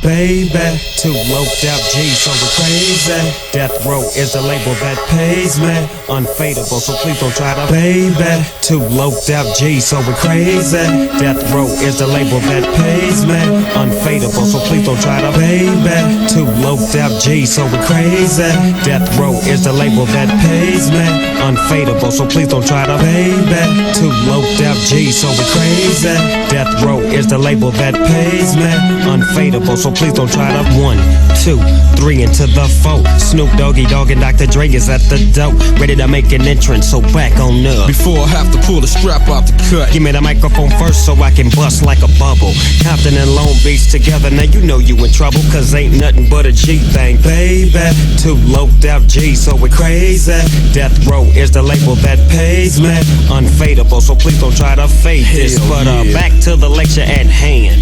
baby. Too loped out G, so we're crazy. Death Row is the label that pays me. Unfadable, so please don't try to, baby. Too loped out G, so we're crazy. Death Row is the label that pays me. Unfadable, so please don't try to, baby. Too loped out G, so we're crazy. Death Row is the label that pays me. Unfadable, so please don't try to, baby. Too loped out G, so we're crazy. Death Row is the label that pays me. Unfadable, so please don't try to. 1, 2, 3 into the 4. Snoop Doggy Dogg and Dr Dre is at the door, ready to make an entrance, so back on up. Before I have to pull the strap out the cut, give me the microphone first so I can bust like a bubble. Compton and Long Beach together, now you know you in trouble, cause ain't nothing but a G thing, baby. Too loped out G, so we're crazy. Death Row is the label that pays me. Unfadable, so please don't try to fade this. But back to the lecture at hand.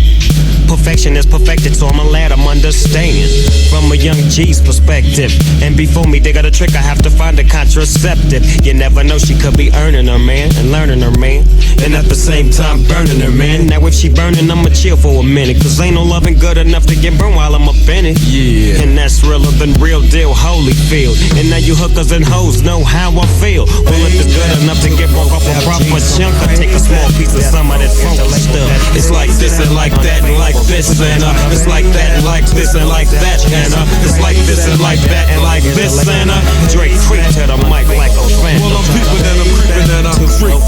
Perfection is perfected, so I'ma let them understand from a young G's perspective. And before me dig out a trick, I have to find a contraceptive. You never know, she could be earning her man and learning her man, and at the same time burning her man. Now if she burning, I'ma chill for a minute, cause ain't no loving good enough to get burned while I'm up in it. Yeah, and that's realer than real deal Holyfield. And now you hookers and hoes know how I feel. Well, if it's good enough to get broke off a proper chunk, I take a small piece of some of that funk stuff. It's like this and like that and like this and it's like that and like this and like that and it's like this and like that and like this and Drake creep to the mic like a fan. Well, I'm peeping and I'm creeping and I'm creeping,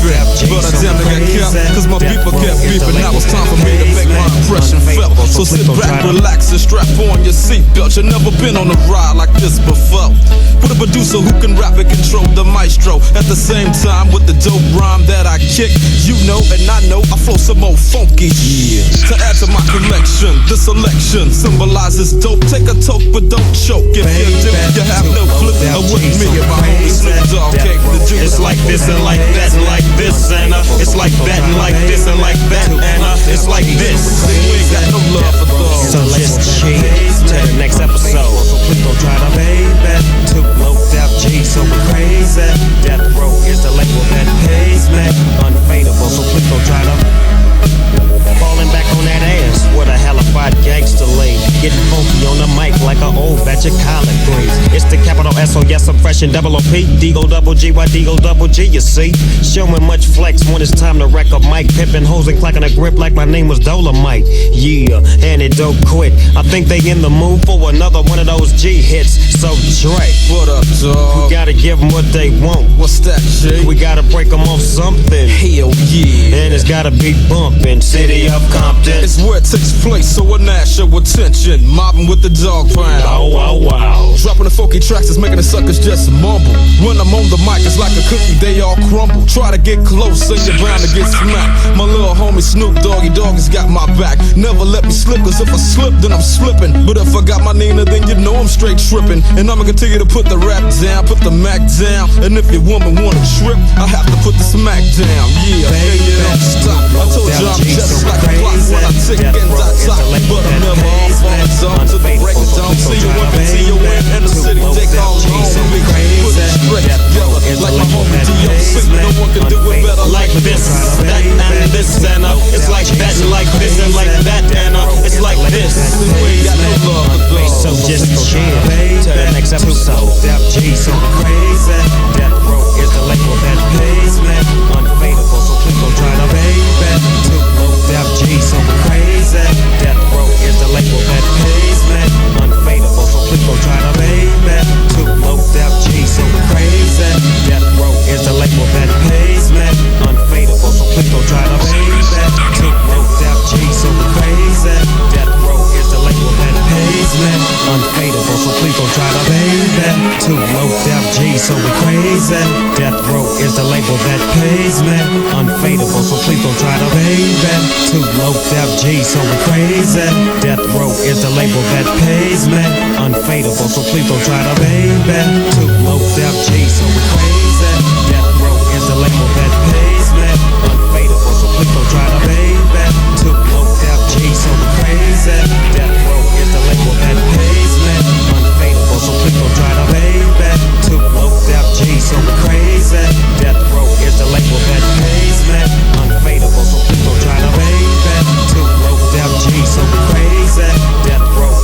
but I damn near got kept, cause my people kept beeping. Now it's time for me to make my impression felt. So sit back, relax and strap on your seatbelt. You've never been on a ride like this before. With a producer who can rap and control the maestro at the same time with the dope rhyme that I kick. You know and I know I flow some more funky. Yeah. To add to my collection, the selection symbolizes dope. Take a toke but don't choke. If you do, you have no clue of what me and my homie Snoop Dogg came to do. It's like this and like that and like this and it's like that and like this and like that and it's like this. We ain't got no love for dogs. So just chill to the next episode. So please don't try to, baby. Too loped out G, so we're crazy. Death Row is the label that pays me. Unfadable, so please don't try to. Falling back on that ass with a hellified gangster lean. Getting funky on the mic like an old batch of collard greens. It's the capital S, so yes, I'm fresh and double OP. D-O double G, Y D-O double G, you see. Showing much flex when it's time to wreck a mic. Pippin' hoes and clacking a grip like my name was Dolomite. Yeah, and it don't quit. I think they in the mood for another one of those G hits. So Dre, what up, dog? We gotta give them what they want. What's that shit? We gotta break them off something. Hell yeah. And it's gotta be bumpin'. City of Compton, it's where it takes place, so a national attention. Mobbing with the dog pound. Oh, wow, wow. Dropping the folky tracks is making the suckers just mumble. When I'm on the mic, it's like a cookie, they all crumble. Try to get close, and you're bound to get smacked. My little homie Snoop Doggy Dogg has got my back. Never let me slip, cause if I slip, then I'm slipping. But if I got my Nina, then you know I'm straight tripping. And I'ma continue to put the rap down, put the Mac down. And if your woman wanna trip, I have to put the smack down. Yeah, don't stop. I told you I'm just like a clock when I tick and I top. But I'm never off on the zone till the break of dawn. See you up and see you in the city, they call home. Put it straight together like my homie D.O.C. No one can do it better like this, that, and this, and it's like that, and like this, and like that, and it's like this. We ain't got no love for those. So just chill to the next episode. Death G, so crazy. Death Row is the label that pays me. Unfadable, so please don't try to, baby. Too low, Death G, so crazy. Death Row is the label that pays me. Unfadable, so please don't try to, baby. Too low, Death G, so crazy. Death Row is the label that pays me. Unfadable, so please don't try to, baby. Too low, Death G, so crazy. Death Row is the label that pays me. Unfadable, so please don't try to, baby. Too low, Death G, so we're crazy. Death Row is the label that pays me. Unfadable, so please don't try to, baby. Too low, Death G, so we're crazy. Death Row is the label that pays me. Unfadable, so please don't try to, baby. Too low, Death G, so we're crazy. Death Row is the label that pays me. Unfadable, so please don't try to, baby. Too low, Death G, so we're crazy. Death Row is the label that pays me. Unfadable, so please don't try to, baby. Too low, Death G, so we're crazy. Death Row is the label that pays me. Unfadable, so please don't try to, baby. Too low, Death G, so we're crazy. Death Row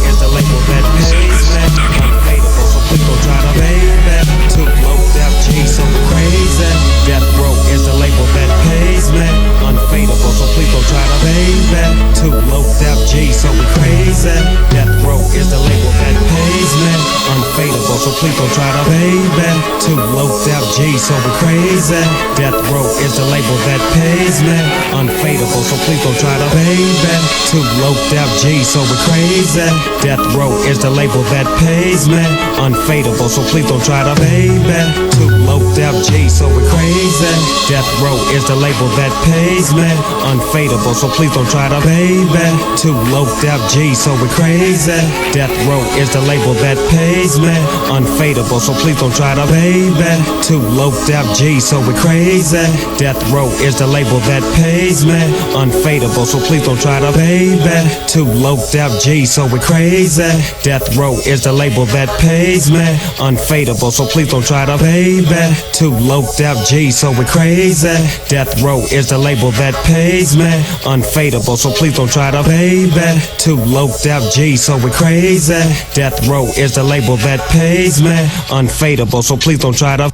G, so we crazy. Death row is the label that pays me. Unfadable, so please don't try to baby. Too low out G, so we crazy. Death row is the label that pays me. Unfadable, so please don't try to baby. Too low out G, so we crazy. Death row is the label that pays me. Unfadable, so please don't try to baby. Too low out G, so we crazy. Death row is the label that pays me. Unfadable, so please don't try to baby. Too low out G, so we crazy. Death row is the label that pays me. Unfadable, so please don't try to baby. Too low out G, so we crazy. Death row is the label that pays me. Unfadable, so please don't try to baby. Too low out G, so we crazy. Death row is the label that pays me. Unfadable, so please don't try to baby. Too low out G, so we crazy. Death row is the label that pays me. Unfadable, so please don't try to baby. Too low out G, so we crazy. Death row is the label that pays me. Unfadable, so please don't try to